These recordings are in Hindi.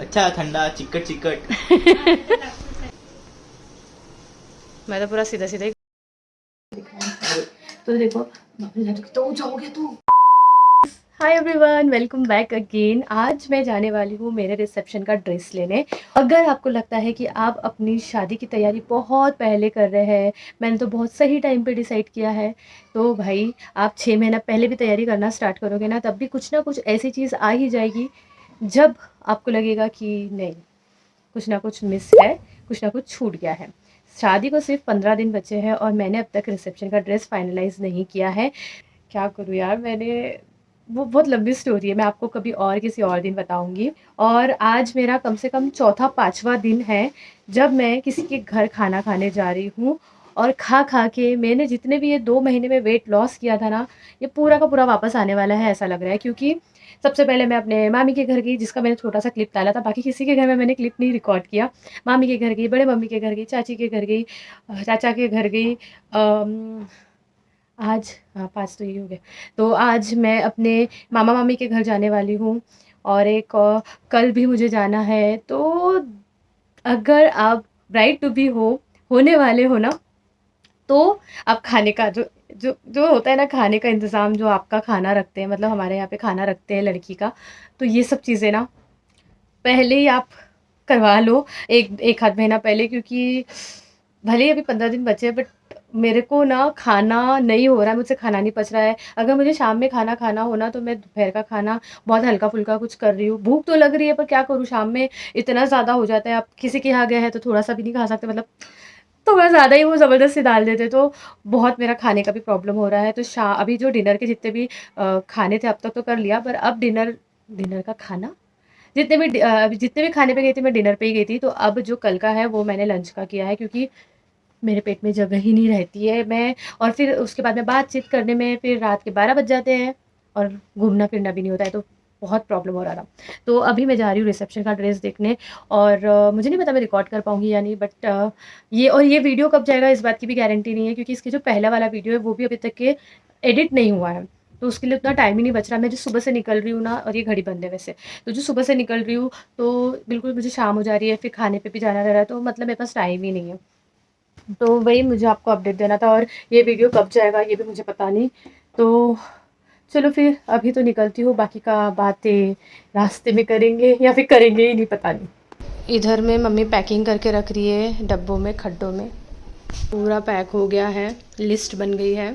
अच्छा ठंडा चिकट चिकट। मैं तो पूरा सीधा सीधा ही। तो देखो तो जाओगे तू। Hi everyone, welcome back again. आज मैं जाने वाली हूँ मेरे रिसेप्शन का ड्रेस लेने। अगर आपको लगता है कि आप अपनी शादी की तैयारी बहुत पहले कर रहे हैं, मैंने तो बहुत सही टाइम पे डिसाइड किया है, तो भाई आप 6 महीना पहले भी तैयारी करना स्टार्ट करोगे ना, तब भी कुछ ना कुछ ऐसी चीज़ आ ही जाएगी जब आपको लगेगा कि नहीं, कुछ ना कुछ मिस है, कुछ ना कुछ छूट गया है। शादी को सिर्फ 15 दिन बचे हैं और मैंने अब तक रिसेप्शन का ड्रेस फाइनलाइज नहीं किया है। क्या करूँ यार, मैंने वो बहुत लंबी स्टोरी है, मैं आपको कभी और किसी और दिन बताऊंगी। और आज मेरा कम से कम चौथा पांचवा दिन है जब मैं किसी के घर खाना खाने जा रही हूँ। और खा खा के मैंने जितने भी ये 2 महीने में वेट लॉस किया था ना, ये पूरा का पूरा वापस आने वाला है ऐसा लग रहा है। क्योंकि सबसे पहले मैं अपने मामी के घर गई, जिसका मैंने छोटा सा क्लिप डाला था, बाकी किसी के घर में मैंने क्लिप नहीं रिकॉर्ड किया। मामी के घर गई, बड़े मम्मी के घर गई, चाची के घर गई, चाचा के घर गई। आज हाँ, 5 तो ये हो गया। तो आज मैं अपने मामा मामी के घर जाने वाली हूँ और एक कल भी मुझे जाना है। तो अगर आप ब्राइड टू बी होने वाले हो ना, तो आप खाने का जो जो जो होता है ना, खाने का इंतज़ाम जो आपका खाना रखते हैं, मतलब हमारे यहाँ पे खाना रखते हैं लड़की का, तो ये सब चीज़ें ना पहले ही आप करवा लो, एक एक आध महीना पहले। क्योंकि भले ही अभी 15 दिन बचे हैं, बट मेरे को ना खाना नहीं हो रहा है, मुझसे खाना नहीं पच रहा है। अगर मुझे शाम में खाना खाना हो ना, तो मैं दोपहर का खाना बहुत हल्का फुल्का कुछ कर रही हूँ। भूख तो लग रही है, पर क्या करूँ, शाम में इतना ज़्यादा हो जाता है। आप किसी के यहाँ गए हैं तो थोड़ा सा भी नहीं खा सकते, मतलब थोड़ा ज़्यादा ही वो ज़बरदस्ती डाल देते, तो बहुत मेरा खाने का भी प्रॉब्लम हो रहा है। तो अभी जो डिनर के जितने भी खाने थे अब तक तो कर लिया, पर अब डिनर डिनर का खाना जितने भी खाने पे गई थी, मैं डिनर पे ही गई थी। तो अब जो कल का है वो मैंने लंच का किया है, क्योंकि मेरे पेट में जगह ही नहीं रहती है। मैं और फिर उसके बाद में बातचीत करने में फिर रात के 12 बज जाते हैं और घूमना फिरना भी नहीं होता है, तो बहुत प्रॉब्लम हो रहा था। तो अभी मैं जा रही हूँ रिसेप्शन का ड्रेस देखने। और मुझे नहीं पता मैं रिकॉर्ड कर पाऊँगी या नहीं, बट ये वीडियो कब जाएगा इस बात की भी गारंटी नहीं है, क्योंकि इसके जो पहला वाला वीडियो है वो भी अभी तक के एडिट नहीं हुआ है। तो उसके लिए उतना टाइम ही नहीं बच रहा। मैं जो सुबह से निकल रही हूँ ना, और ये घड़ी बंद है वैसे, तो जो सुबह से निकल रही हूँ तो बिल्कुल मुझे शाम हो जा रही है, फिर खाने पे भी जाना रह रहा है, तो मतलब मेरे पास टाइम ही नहीं है। तो वही मुझे आपको अपडेट देना था, और ये वीडियो कब जाएगा ये भी मुझे पता नहीं। तो चलो फिर अभी तो निकलती हूँ, बाकी का बातें रास्ते में करेंगे या फिर करेंगे ही नहीं, पता नहीं। इधर में मम्मी पैकिंग करके रख रही है डब्बों में, खड्डों में। पूरा पैक हो गया है, लिस्ट बन गई है।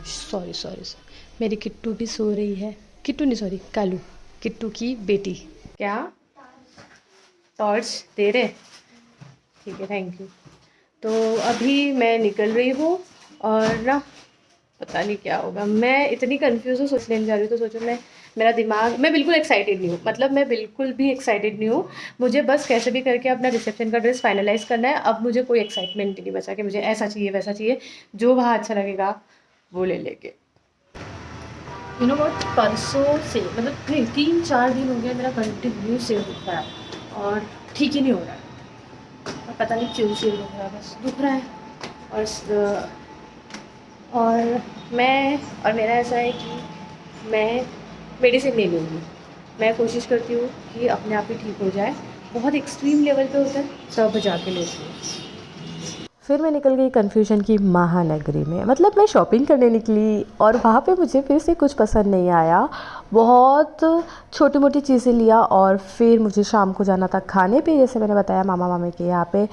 सॉरी सॉरी सॉरी, मेरी किट्टू भी सो रही है। किट्टू नहीं, सॉरी, कालू, किट्टू की बेटी। क्या टॉर्च दे रहे? ठीक है, थैंक यू। तो अभी मैं निकल रही हूँ और ना पता नहीं क्या होगा। मैं इतनी कंफ्यूज हूँ, सोच लेने जा रही हूँ, तो सोचो मेरा दिमाग, मैं बिल्कुल एक्साइटेड नहीं हूँ, मतलब मैं बिल्कुल भी एक्साइटेड नहीं हूँ। मुझे बस कैसे भी करके अपना रिसेप्शन का ड्रेस फाइनलाइज करना है। अब मुझे कोई एक्साइटमेंट नहीं बचा कि मुझे ऐसा चाहिए वैसा चाहिए, जो वहाँ अच्छा लगेगा वो ले लेके। यू नो वॉट, परसों से मतलब नहीं, 3-4 दिन हो गया मेरा कंटिन्यू सिर दुख रहा है और ठीक ही नहीं हो रहा है। और पता नहीं क्यों सिर दुख रहा है, बस दुख रहा है। और मैं और मेरा ऐसा है कि मैं मेडिसिन नहीं लूँगी। मैं कोशिश करती हूँ कि अपने आप ही ठीक हो जाए। बहुत एक्सट्रीम लेवल पे होता है तब जाके लेती हूँ। फिर मैं निकल गई कन्फ्यूजन की महानगरी में, मतलब मैं शॉपिंग करने निकली और वहाँ पे मुझे फिर से कुछ पसंद नहीं आया। बहुत छोटी मोटी चीज़ें लिया और फिर मुझे शाम को जाना था खाने पे, जैसे मैंने बताया मामा मामी के यहाँ पे।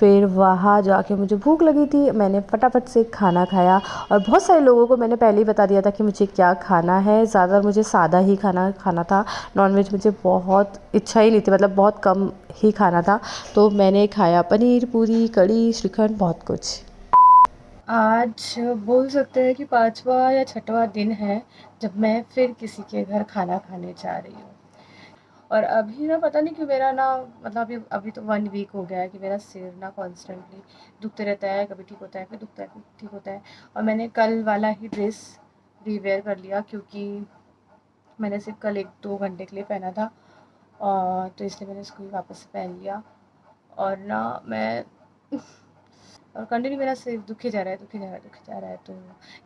फिर वहाँ जाके मुझे भूख लगी थी, मैंने फटाफट से खाना खाया। और बहुत सारे लोगों को मैंने पहले ही बता दिया था कि मुझे क्या खाना है। ज़्यादा मुझे सादा ही खाना खाना था, नॉनवेज मुझे बहुत इच्छा ही नहीं थी, मतलब बहुत कम ही खाना था। तो मैंने खाया पनीर, पूरी, कढ़ी, श्रीखंड, बहुत कुछ। आज बोल सकते हैं कि 5वां या 6वां दिन है जब मैं फिर किसी के घर खाना खाने जा रही हूँ। और अभी ना पता नहीं क्यों मेरा ना, मतलब अभी अभी तो 1 वीक हो गया है कि मेरा सिर ना कॉन्स्टेंटली दुखते रहता है, कभी ठीक होता है, फिर दुखता है, फिर ठीक होता है। और मैंने कल वाला ही ड्रेस रीवेयर कर लिया, क्योंकि मैंने सिर्फ कल 1-2 घंटे के लिए पहना था, और तो इसलिए मैंने इसको भी वापस से पहन लिया। और ना मैं और कंटिन्यू मेरा सिर दुखे जा रहा है, दुखे जा रहा है, दुखे जा रहा है, तो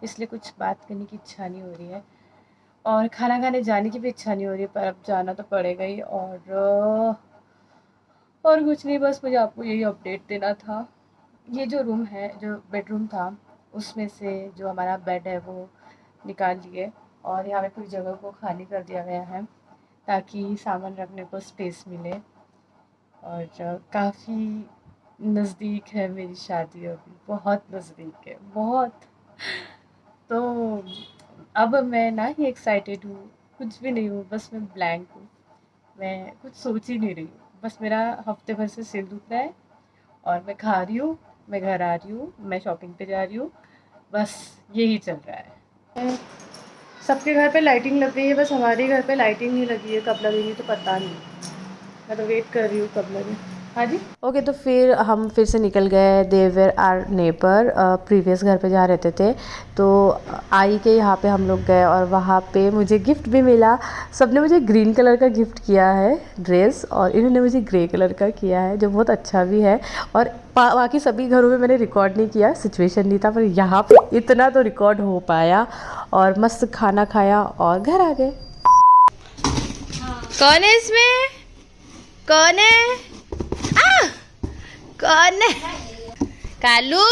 इसलिए कुछ बात करने की इच्छा नहीं हो रही है। और खाना खाने जाने की भी इच्छा नहीं हो रही, पर अब जाना तो पड़ेगा ही। और कुछ नहीं, बस मुझे आपको यही अपडेट देना था। ये जो रूम है, जो बेडरूम था, उसमें से जो हमारा बेड है वो निकाल लिए और यहाँ पे पूरी जगह को खाली कर दिया गया है ताकि सामान रखने को स्पेस मिले। और काफ़ी नज़दीक है मेरी शादी, अभी बहुत नज़दीक है, बहुत। तो अब मैं ना ही एक्साइटेड हूँ, कुछ भी नहीं हूँ, बस मैं ब्लैंक हूँ। मैं कुछ सोच ही नहीं रही हूँ, बस मेरा हफ्ते भर से सिर दुख रहा है और मैं खा रही हूँ, मैं घर आ रही हूँ, मैं शॉपिंग पे जा रही हूँ, बस यही चल रहा है। सबके घर पे लाइटिंग लग गई है, बस हमारे घर पे लाइटिंग नहीं लगी है। कब लगेगी तो पता नहीं, मैं तो वेट कर रही हूँ कब लगे। हाँ जी। ओके, तो फिर हम फिर से निकल गए। They were our neighbour, previous घर पे जहाँ रहते थे, तो आई के यहाँ पे हम लोग गए और वहाँ पे मुझे गिफ्ट भी मिला। सबने मुझे ग्रीन कलर का गिफ्ट किया है ड्रेस, और इन्होंने मुझे ग्रे कलर का किया है जो बहुत अच्छा भी है। और बाकी सभी घरों में मैंने रिकॉर्ड नहीं किया, सिचुएशन नहीं था, पर यहाँ पे इतना तो रिकॉर्ड हो पाया। और मस्त खाना खाया और घर आ गए। कौन है इसमें? कौन है? कौन है? कालू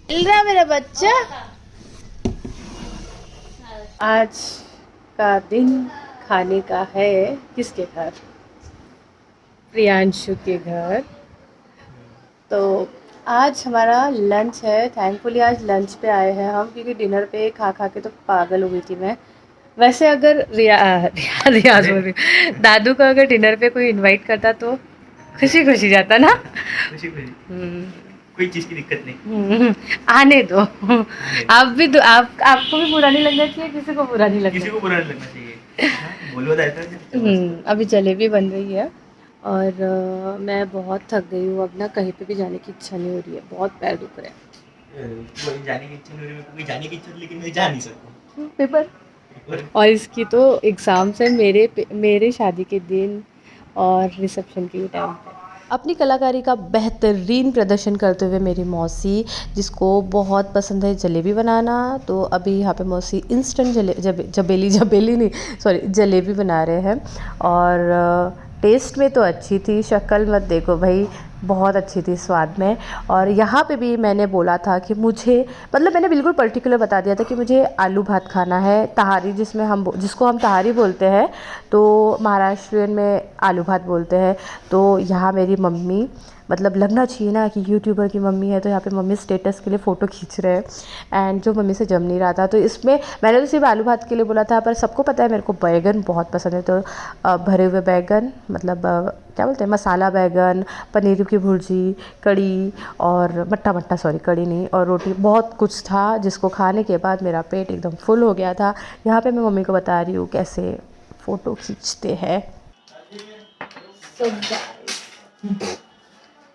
मिल रहा मेरा बच्चा। आज का दिन खाने का है किसके घर? प्रियांशु के घर। तो आज हमारा लंच है। थैंकफुली आज लंच पे आए हैं हम, क्योंकि डिनर पे खा खा के तो पागल हो गई थी मैं। वैसे अगर रियाज बोल रही, दादू को अगर डिनर पे कोई इनवाइट करता तो खुशी खुशी जाता ना। खुशी कोई चीज की दिक्कत नहीं। आने दो। आप भी तो आपको भी बुरा नहीं लगना चाहिए, किसी को बुरा नहीं लगना, किसी को बुरा नहीं लगना चाहिए। बोलो अभी जलेबी बन रही है और मैं बहुत थक गई हूँ। अब ना कहीं पे भी जाने की इच्छा नहीं हो रही है, बहुत पैर दुख रहे हैं। जाने की इच्छा नहीं हो रही, कोई जाने की इच्छा, लेकिन मैं जा नहीं सकता। पेपर और इसकी तो एग्ज़ाम्स है मेरे शादी के दिन और रिसेप्शन के टाइम पे। अपनी कलाकारी का बेहतरीन प्रदर्शन करते हुए मेरी मौसी, जिसको बहुत पसंद है जलेबी बनाना, तो अभी यहाँ पे मौसी इंस्टेंट जबेली नहीं, सॉरी, जलेबी बना रहे हैं। और टेस्ट में तो अच्छी थी, शक्ल मत देखो भाई, बहुत अच्छी थी स्वाद में। और यहाँ पे भी मैंने बोला था कि मुझे, मतलब मैंने बिल्कुल पर्टिकुलर बता दिया था कि मुझे आलू भात खाना है, तहारी जिसको हम तहारी बोलते हैं, तो महाराष्ट्रियन में आलू भात बोलते हैं। तो यहाँ मेरी मम्मी, मतलब लगना चाहिए ना कि यूट्यूबर की मम्मी है, तो यहाँ पे मम्मी स्टेटस के लिए फ़ोटो खींच रहे हैं। एंड जो मम्मी से जम नहीं रहा था, तो इसमें मैंने तो सिर्फ आलू भात के लिए बोला था, पर सबको पता है मेरे को बैगन बहुत पसंद है। तो भरे हुए बैगन, मतलब क्या बोलते हैं, मसाला बैगन, पनीर की भुर्जी, कड़ी और मट्ठा सॉरी कड़ी नहीं, और रोटी, बहुत कुछ था जिसको खाने के बाद मेरा पेट एकदम फुल हो गया था। यहाँ पे मैं मम्मी को बता रही हूँ कैसे फ़ोटो खींचते हैं।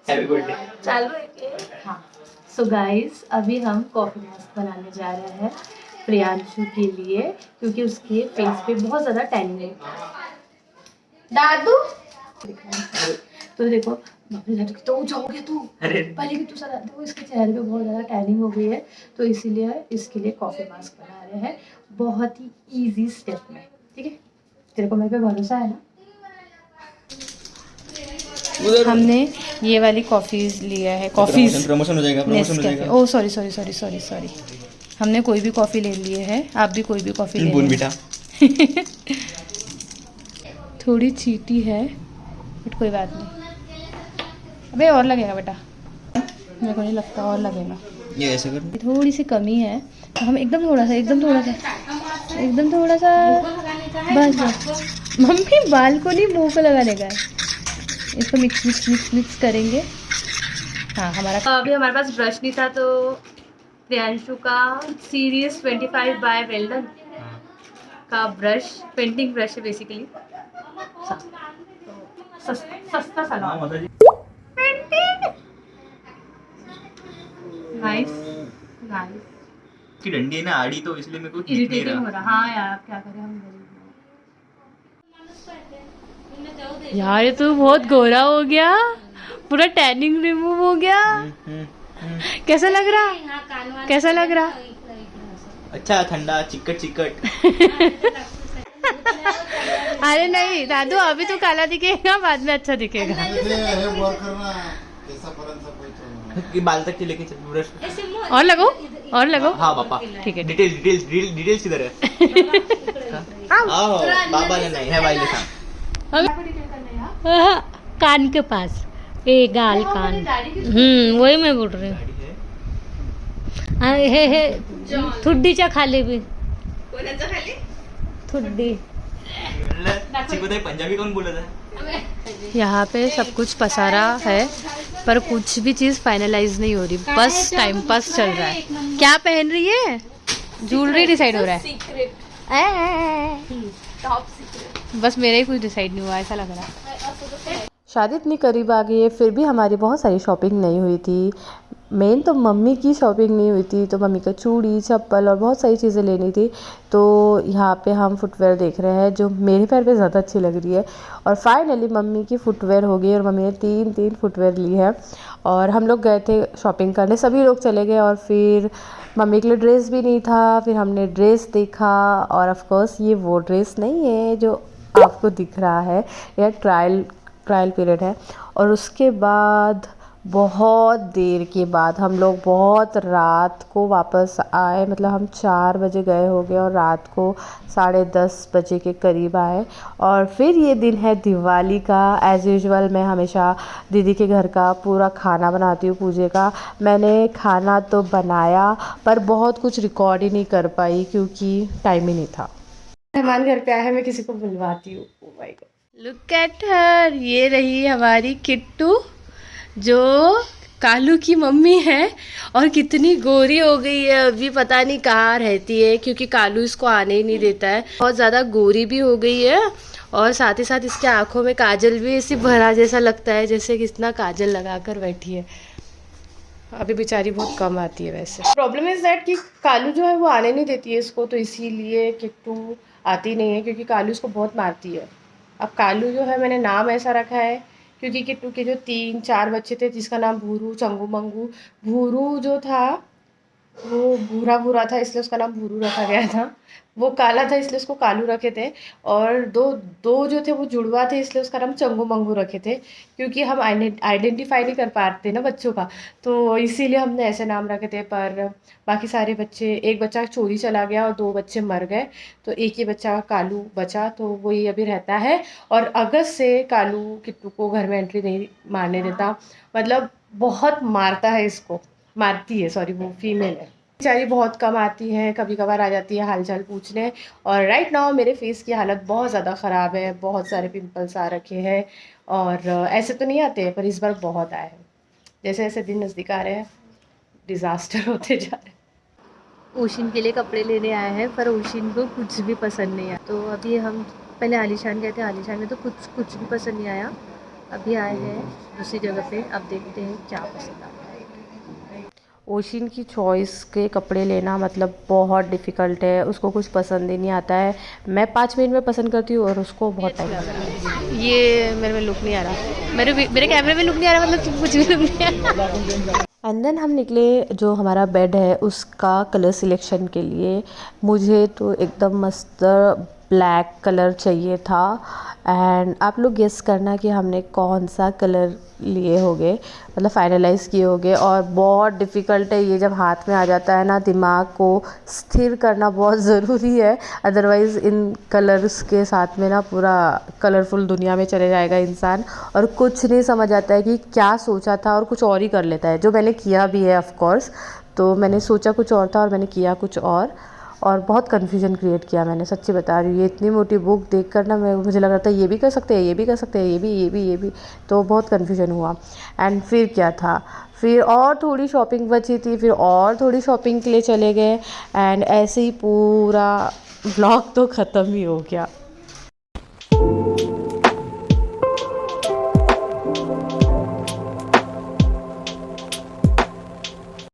Happy birthday. चालू है कि हाँ। सो गाइस, अभी हम कॉफ़ी मस्त बनाने जा रहे हैं प्रियांशु के लिए, क्योंकि उसके फेस पे बहुत ज़्यादा टैनिंग है। दादू तो देखो, तो ऊंचा हो गया तू, पहले कि तू सर, देखो इसके चेहरे पे बहुत ज़्यादा टैनिंग हो गई है, तो इसीलिए इसके लिए कॉफ़ी मास्क बना रहे हैं, बहुत ही ईजी स्टेप में। ठीक है, तेरे को मेरे पे भरोसा है ना? हमने ये वाली कॉफ़ीज लिया है, कॉफ़ीज प्रमोशन हो जाएगा। ओ सॉरी, हमने कोई भी कॉफ़ी ले लिए है, आप भी कोई भी कॉफ़ी ले बोल बेटा। थोड़ी चीटी है बट कोई बात नहीं। अबे और लगेगा बेटा, मेरे को नहीं लगता और लगेगा। ये ऐसे कर, थोड़ी सी कमी है, तो हम एकदम थोड़ा सा बस। मम्मी बाल को नहीं, मुँह को लगाने का है। इसको मिक्स करेंगे। हाँ, अभी हमारे पास ब्रश नहीं था, तो प्रियांशु का सीरीज 25 बाय वेल्डन का ब्रश, पेंटिंग ब्रश है बेसिकली, सस्ता सा पेंटिंग। नाइस की डंडी है ना आड़ी, तो इसलिए मेरे को इरिटेटिंग हो रहा। हाँ यार, क्या करें हम यार, ये तो बहुत गोरा हो गया, पूरा टैनिंग रिमूव हो गया। कैसा लग रहा? अच्छा ठंडा चिकट चिकट। अरे नहीं दादू, अभी तो काला दिखेगा, बाद में अच्छा दिखेगा। कि बाल तक के लेके चल ब्रश। और लगो, और लगो। हाँ पापा ठीक है। डिटेल्स इधर है। आओ बाबा ने नहीं है भाई ने हाँ, कान के पास, ए गाल कान। वही मैं बोल रही हूँ। हे थुड्डीच्या खाली भी। थुड्डी पंजाबी कौन बोला था? यहाँ पे सब कुछ पसारा है पर कुछ भी चीज फाइनलाइज नहीं हो रही, बस टाइम पास चल रहा है। क्या पहन रही है? ज्वेलरी डिसाइड हो रहा है। बस मेरा ही कुछ डिसाइड नहीं हुआ, ऐसा लग रहा है। शादी इतनी करीब आ गई है फिर भी हमारी बहुत सारी शॉपिंग नहीं हुई थी। मेन तो मम्मी की शॉपिंग नहीं हुई थी, तो मम्मी का चूड़ी चप्पल और बहुत सारी चीज़ें लेनी थी। तो यहाँ पे हम फुटवेयर देख रहे हैं जो मेरे पैर पे ज़्यादा अच्छी लग रही है। और फाइनली मम्मी की फुटवेयर हो गई और मम्मी ने तीन फुटवेयर ली है। और हम लोग गए थे शॉपिंग करने, सभी लोग चले गए और फिर मम्मी के लिए ड्रेस भी नहीं था। फिर हमने ड्रेस देखा और ऑफ कोर्स ये वो ड्रेस नहीं है जो आपको दिख रहा है, यह ट्रायल पीरियड है। और उसके बाद बहुत देर के बाद हम लोग बहुत रात को वापस आए, मतलब हम 4 बजे गए होंगे और रात को 10:30 बजे के करीब आए। और फिर ये दिन है दिवाली का। एज़ यूजुअल मैं हमेशा दीदी के घर का पूरा खाना बनाती हूँ पूजे का। मैंने खाना तो बनाया पर बहुत कुछ रिकॉर्ड ही नहीं कर पाई क्योंकि टाइम ही नहीं था। मेहमान घर पे आए हैं, मैं किसी को बुलवाती हूँ। Oh my God, look at her. ये रही हमारी किट्टू जो कालू की मम्मी है और कितनी गोरी हो गई है अभी, पता नहीं कहाँ रहती है क्योंकि कालू इसको आने ही नहीं देता है। बहुत ज़्यादा गोरी भी हो गई है और साथ ही साथ इसके आँखों में काजल भी ऐसी भरा जैसा लगता है, जैसे कितना काजल लगा कर बैठी है। अभी बेचारी बहुत कम आती है। वैसे प्रॉब्लम इज़ दैट कि कालू जो है वो आने नहीं देती है इसको, तो इसीलिए किट्टू आती नहीं है क्योंकि कालू इसको बहुत मारती है। अब कालू जो है मैंने नाम ऐसा रखा है क्योंकि किट्टू के जो 3-4 बच्चे थे जिसका नाम भूरू, चंगू मंगू। भूरू जो था वो भूरा था इसलिए उसका नाम भूरू रखा गया था। वो काला था इसलिए उसको कालू रखे थे। और दो जो थे वो जुड़वा थे इसलिए उसका नाम चंगू मंगू रखे थे क्योंकि हम आइडेंटिफाई नहीं कर पाते ना बच्चों का, तो इसीलिए हमने ऐसे नाम रखे थे। पर बाकी सारे बच्चे, एक बच्चा चोरी चला गया और 2 बच्चे मर गए, तो एक ही बच्चा कालू बचा, तो वही अभी रहता है। और अगस्त से कालू किट्टू को घर में एंट्री नहीं मारने देता, मतलब बहुत मारता है इसको, मारती है सॉरी, वो फीमेल है बेचारी, बहुत कम आती है, कभी कभार आ जाती है हाल चाल पूछने। और राइट नाउ मेरे फेस की हालत बहुत ज़्यादा ख़राब है, बहुत सारे पिंपल्स आ रखे हैं और ऐसे तो नहीं आते हैं पर इस बार बहुत आए हैं। जैसे जैसे दिन नज़दीक आ रहे हैं डिज़ास्टर होते जा रहे हैं। ओशिन के लिए कपड़े लेने आए हैं पर ओशिन को कुछ भी पसंद नहीं आया, तो अभी हम पहले आलीशान गए थे, आलीशान में तो कुछ भी पसंद नहीं आया। अभी आए हैं दूसरी जगह पे, अब देखते हैं क्या पसंद आता है। ओशिन की चॉइस के कपड़े लेना मतलब बहुत डिफ़िकल्ट है, उसको कुछ पसंद ही नहीं आता है। मैं 5 मिनट में पसंद करती हूँ और उसको बहुत टाइम लगता है। ये मेरे में लुक नहीं आ रहा, मेरे कैमरे में लुक नहीं आ रहा, मतलब कुछ भी लुक नहीं आ रहा। एंड देन हम निकले जो हमारा बेड है उसका कलर सिलेक्शन के लिए। मुझे तो एकदम मस्त ब्लैक कलर चाहिए था एंड आप लोग गेस करना कि हमने कौन सा कलर लिए होंगे, मतलब फाइनलाइज़ किए होंगे। और बहुत डिफ़िकल्ट है ये, जब हाथ में आ जाता है ना दिमाग को स्थिर करना बहुत ज़रूरी है, अदरवाइज़ इन कलर्स के साथ में ना पूरा कलरफुल दुनिया में चले जाएगा इंसान और कुछ नहीं समझ आता है कि क्या सोचा था और कुछ और ही कर लेता है, जो मैंने किया भी है ऑफ कोर्स। तो मैंने सोचा कुछ और था और मैंने किया कुछ और बहुत कन्फ्यूजन क्रिएट किया मैंने, सच्ची बता रही हूँ। ये इतनी मोटी बुक देखकर ना मुझे लग रहा था ये भी कर सकते हैं, ये भी कर सकते हैं, ये भी, तो बहुत कन्फ्यूजन हुआ। एंड फिर क्या था, फिर और थोड़ी शॉपिंग बची थी, फिर और थोड़ी शॉपिंग के लिए चले गए एंड ऐसे ही पूरा व्लॉग तो ख़त्म ही हो गया।